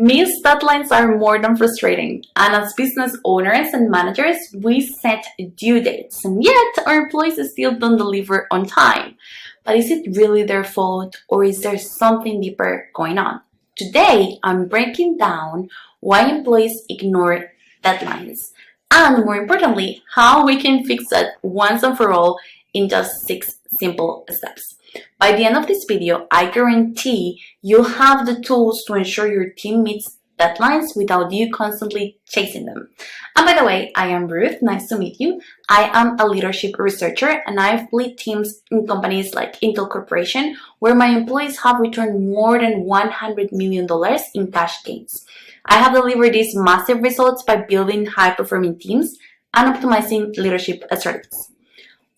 Missed deadlines are more than frustrating, and as business owners and managers, we set due dates, and yet our employees still don't deliver on time. But is it really their fault, or is there something deeper going on? Today, I'm breaking down why employees ignore deadlines, and more importantly, how we can fix it once and for all in just 6 simple steps. By the end of this video, I guarantee you'll have the tools to ensure your team meets deadlines without you constantly chasing them. And by the way, I am Ruth. Nice to meet you. I am a leadership researcher, and I've led teams in companies like Intel Corporation, where my employees have returned more than $100 million in cash gains. I have delivered these massive results by building high-performing teams and optimizing leadership strategies,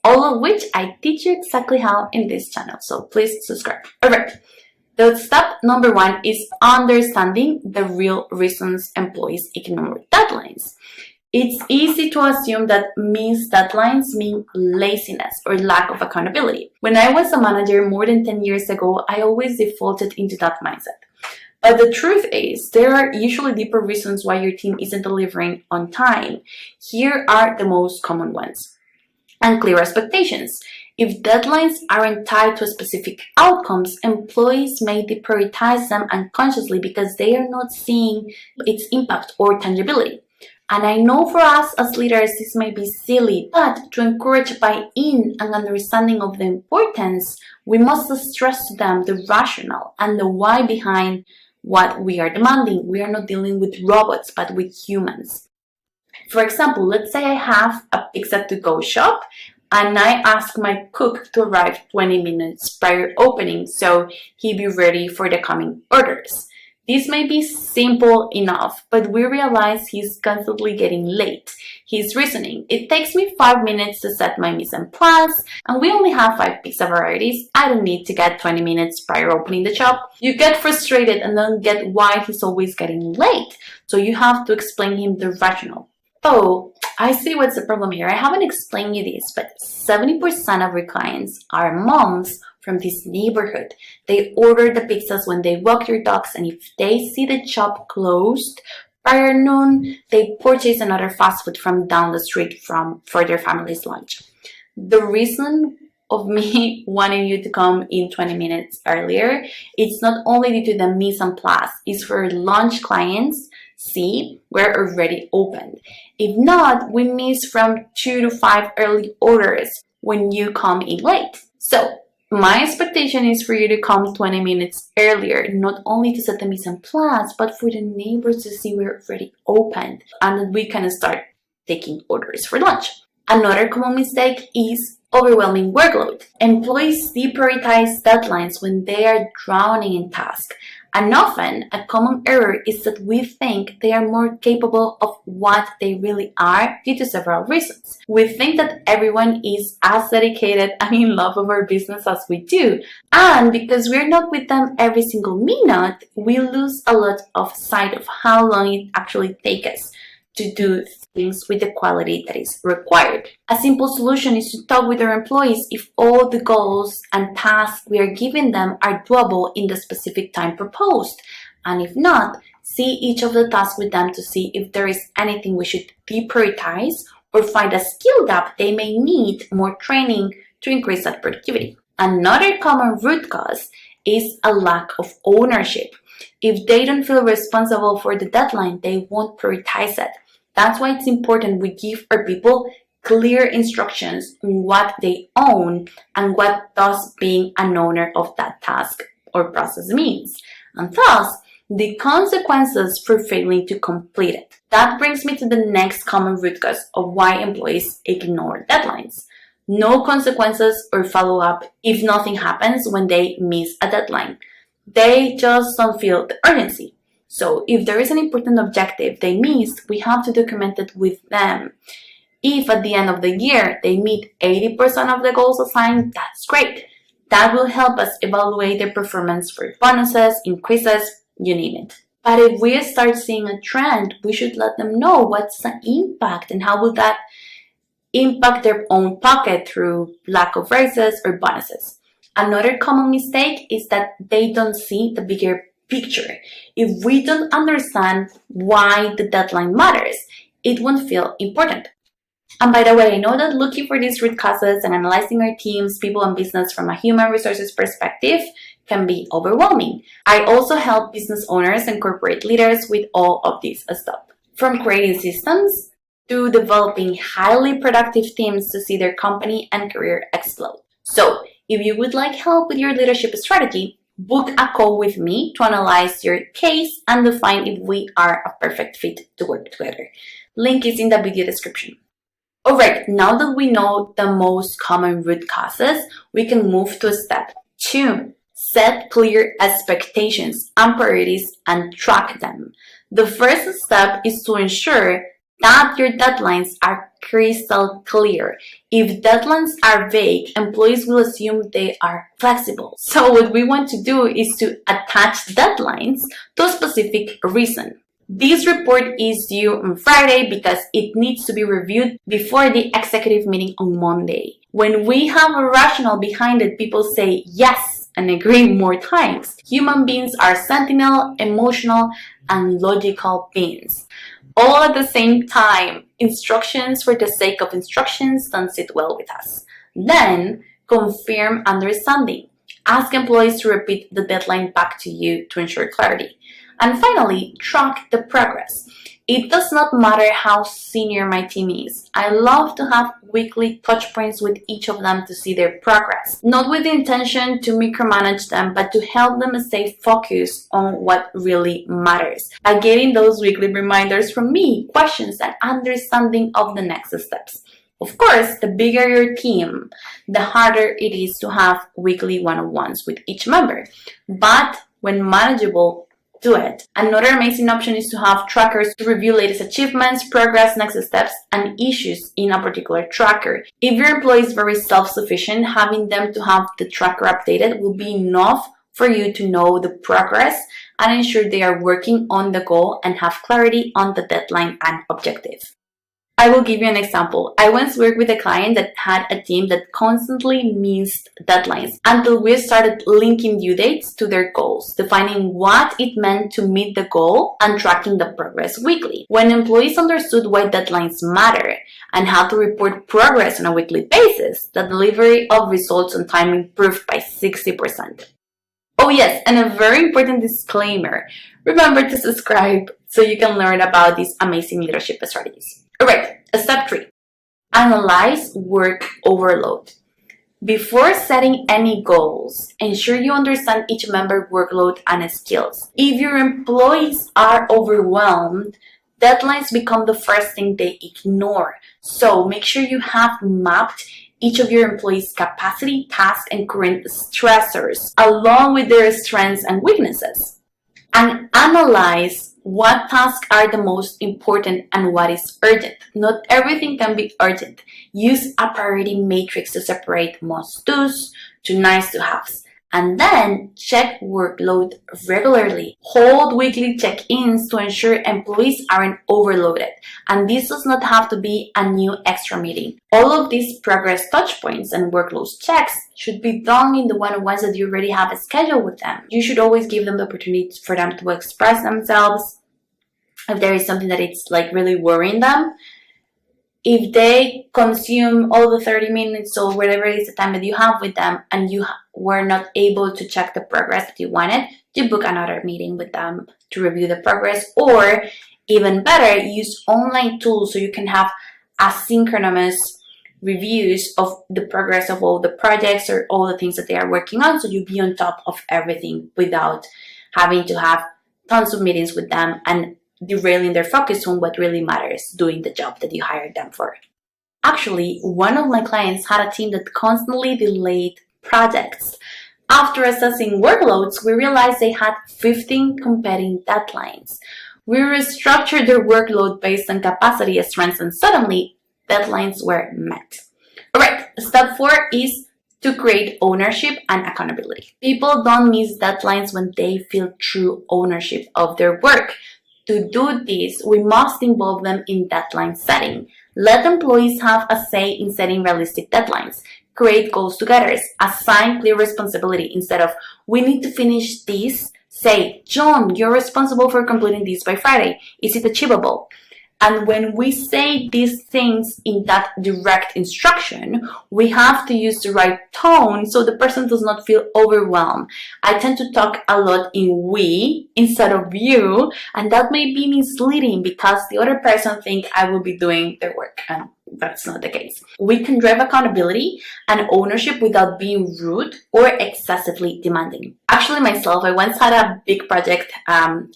all of which I teach you exactly how in this channel, so please subscribe. Alright, the step number 1 is understanding the real reasons employees ignore deadlines. It's easy to assume that missed deadlines mean laziness or lack of accountability. When I was a manager more than 10 years ago, I always defaulted into that mindset. But the truth is, there are usually deeper reasons why your team isn't delivering on time. Here are the most common ones. Unclear expectations. If deadlines aren't tied to specific outcomes, employees may deprioritize them unconsciously because they are not seeing its impact or tangibility. And I know for us as leaders this may be silly, but to encourage buy-in and understanding of the importance, we must stress to them the rationale and the why behind what we are demanding. We are not dealing with robots, but with humans. For example, let's say I have a pizza to-go shop and I ask my cook to arrive 20 minutes prior opening so he be ready for the coming orders. This may be simple enough, but we realize he's constantly getting late. He's reasoning, it takes me 5 minutes to set my mise en place, and we only have 5 pizza varieties. I don't need to get 20 minutes prior opening the shop. You get frustrated and don't get why he's always getting late, so you have to explain him the rationale. Oh, I see what's the problem here. I haven't explained you this, but 70% of our clients are moms from this neighborhood. They order the pizzas when they walk their dogs, and if they see the shop closed prior noon, they purchase another fast food from down the street for their family's lunch. The reason of me wanting you to come in 20 minutes earlier, it's not only due to the mise en place, it's for lunch clients. See, we're already opened. If not, we miss from 2 to 5 early orders when you come in late. So, my expectation is for you to come 20 minutes earlier, not only to set the mise en place, but for the neighbors to see we're already opened and that we can start taking orders for lunch. Another common mistake is overwhelming workload. Employees deprioritize deadlines when they are drowning in tasks. And often, a common error is that we think they are more capable of what they really are due to several reasons. We think that everyone is as dedicated and in love with our business as we do. And because we're not with them every single minute, we lose a lot of sight of how long it actually takes us to do things with the quality that is required. A simple solution is to talk with our employees if all the goals and tasks we are giving them are doable in the specific time proposed. And if not, see each of the tasks with them to see if there is anything we should deprioritize or find a skill gap they may need more training to increase that productivity. Another common root cause is a lack of ownership. If they don't feel responsible for the deadline, they won't prioritize it. That's why it's important we give our people clear instructions on what they own and what thus being an owner of that task or process means, and thus the consequences for failing to complete it. That brings me to the next common root cause of why employees ignore deadlines. No consequences or follow-up if nothing happens when they miss a deadline. They just don't feel the urgency. So if there is an important objective they missed, we have to document it with them. If at the end of the year they meet 80% of the goals assigned, that's great. That will help us evaluate their performance for bonuses, increases, you name it. But if we start seeing a trend, we should let them know what's the impact and how will that impact their own pocket through lack of raises or bonuses. Another common mistake is that they don't see the bigger picture. If we don't understand why the deadline matters, it won't feel important. And by the way, I know that looking for these root causes and analyzing our teams, people, and business from a human resources perspective can be overwhelming. I also help business owners and corporate leaders with all of this stuff. From creating systems to developing highly productive teams to see their company and career explode. So, if you would like help with your leadership strategy, book a call with me to analyze your case and define if we are a perfect fit to work together. Link is in the video description. Alright, now that we know the most common root causes, we can move to step 2. Set clear expectations and priorities and track them. The first step is to ensure that your deadlines are crystal clear. If deadlines are vague, employees will assume they are flexible. So what we want to do is to attach deadlines to a specific reason. This report is due on Friday because it needs to be reviewed before the executive meeting on Monday. When we have a rationale behind it, people say yes and agree more times. Human beings are sentinel, emotional, and logical beings. All at the same time, instructions for the sake of instructions don't sit well with us. Then, confirm understanding. Ask employees to repeat the deadline back to you to ensure clarity. And finally, track the progress. It does not matter how senior my team is. I love to have weekly touch points with each of them to see their progress. Not with the intention to micromanage them, but to help them stay focused on what really matters. By getting those weekly reminders from me, questions, and understanding of the next steps. Of course, the bigger your team, the harder it is to have weekly one-on-ones with each member. But when manageable, do it. Another amazing option is to have trackers to review latest achievements, progress, next steps, and issues in a particular tracker. If your employee is very self-sufficient, having them to have the tracker updated will be enough for you to know the progress and ensure they are working on the goal and have clarity on the deadline and objective. I will give you an example. I once worked with a client that had a team that constantly missed deadlines until we started linking due dates to their goals, defining what it meant to meet the goal and tracking the progress weekly. When employees understood why deadlines matter and how to report progress on a weekly basis, the delivery of results on time improved by 60%. Oh yes, and a very important disclaimer. Remember to subscribe so you can learn about these amazing leadership strategies. Alright, step 3. Analyze work overload. Before setting any goals, ensure you understand each member's workload and skills. If your employees are overwhelmed, deadlines become the first thing they ignore. So make sure you have mapped each of your employees' capacity, tasks, and current stressors, along with their strengths and weaknesses. And analyze what tasks are the most important and what is urgent. Not everything can be urgent. Use a priority matrix to separate must do's to nice to haves. And then check workload regularly. Hold weekly check-ins to ensure employees aren't overloaded. And this does not have to be a new extra meeting. All of these progress touch points and workload checks should be done in the one-on-ones that you already have scheduled with them. You should always give them the opportunity for them to express themselves if there is something that it's like really worrying them. If they consume all the 30 minutes or whatever it is the time that you have with them and you were not able to check the progress that you wanted, you book another meeting with them to review the progress, or even better, use online tools so you can have asynchronous reviews of the progress of all the projects or all the things that they are working on, so you'll be on top of everything without having to have tons of meetings with them and derailing their focus on what really matters, doing the job that you hired them for. Actually, one of my clients had a team that constantly delayed projects. After assessing workloads, we realized they had 15 competing deadlines. We restructured their workload based on capacity strengths, and suddenly deadlines were met. Alright, step 4 is to create ownership and accountability. People don't miss deadlines when they feel true ownership of their work. To do this, we must involve them in deadline setting. Let employees have a say in setting realistic deadlines. Create goals together. Assign clear responsibility instead of, we need to finish this Say, John, you're responsible for completing this by Friday. Is it achievable? And when we say these things in that direct instruction, we have to use the right tone so the person does not feel overwhelmed. I tend to talk a lot in we instead of you, and that may be misleading because the other person thinks I will be doing their work, and that's not the case. We can drive accountability and ownership without being rude or excessively demanding. Actually, myself, I once had a big project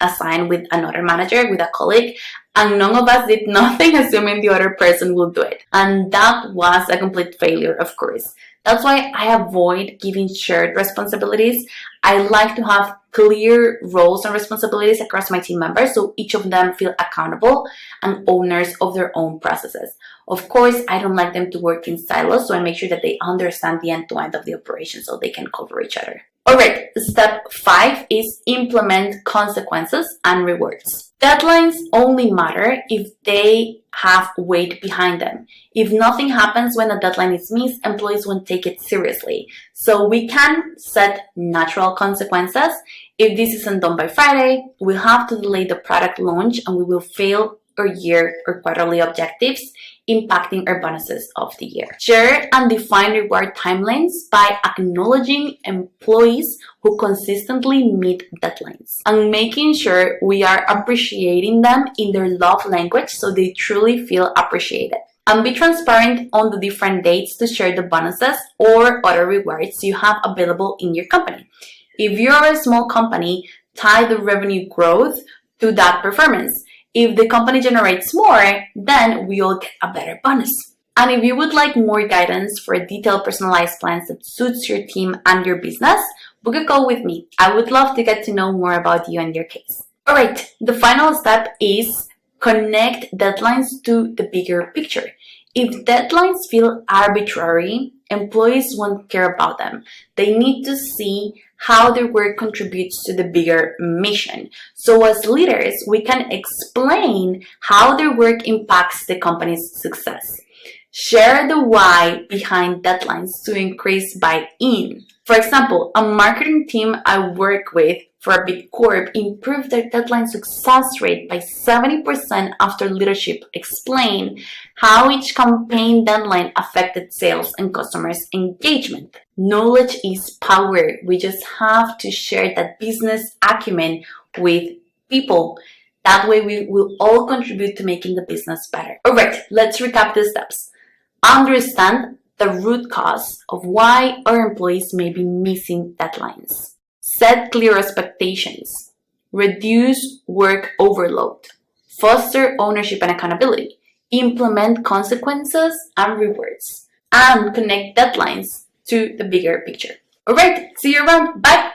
assigned with another manager, with a colleague, and none of us did nothing assuming the other person will do it. And that was a complete failure, of course. That's why I avoid giving shared responsibilities. I like to have clear roles and responsibilities across my team members so each of them feel accountable and owners of their own processes. Of course, I don't like them to work in silos, so I make sure that they understand the end-to-end of the operation so they can cover each other. Alright, step 5 is implement consequences and rewards. Deadlines only matter if they have weight behind them. If nothing happens when a deadline is missed, employees won't take it seriously. So we can set natural consequences. If this isn't done by Friday, we'll have to delay the product launch and we will fail our year or quarterly objectives, impacting our bonuses of the year. Share and define reward timelines by acknowledging employees who consistently meet deadlines and making sure we are appreciating them in their love language so they truly feel appreciated. And be transparent on the different dates to share the bonuses or other rewards you have available in your company. If you're a small company, tie the revenue growth to that performance. If the company generates more, then we'll get a better bonus. And if you would like more guidance for detailed personalized plans that suits your team and your business, book a call with me. I would love to get to know more about you and your case. Alright, the final step is connect deadlines to the bigger picture. If deadlines feel arbitrary, employees won't care about them. They need to see how their work contributes to the bigger mission. So as leaders, we can explain how their work impacts the company's success. Share the why behind deadlines to increase buy-in. For example, a marketing team I work with for a big corp improved their deadline success rate by 70% after leadership explained how each campaign deadline affected sales and customers' engagement. Knowledge is power. We just have to share that business acumen with people. That way we will all contribute to making the business better. Alright, let's recap the steps. Understand the root cause of why our employees may be missing deadlines. Set clear expectations. Reduce work overload. Foster ownership and accountability. Implement consequences and rewards. And connect deadlines to the bigger picture. Alright, see you around. Bye!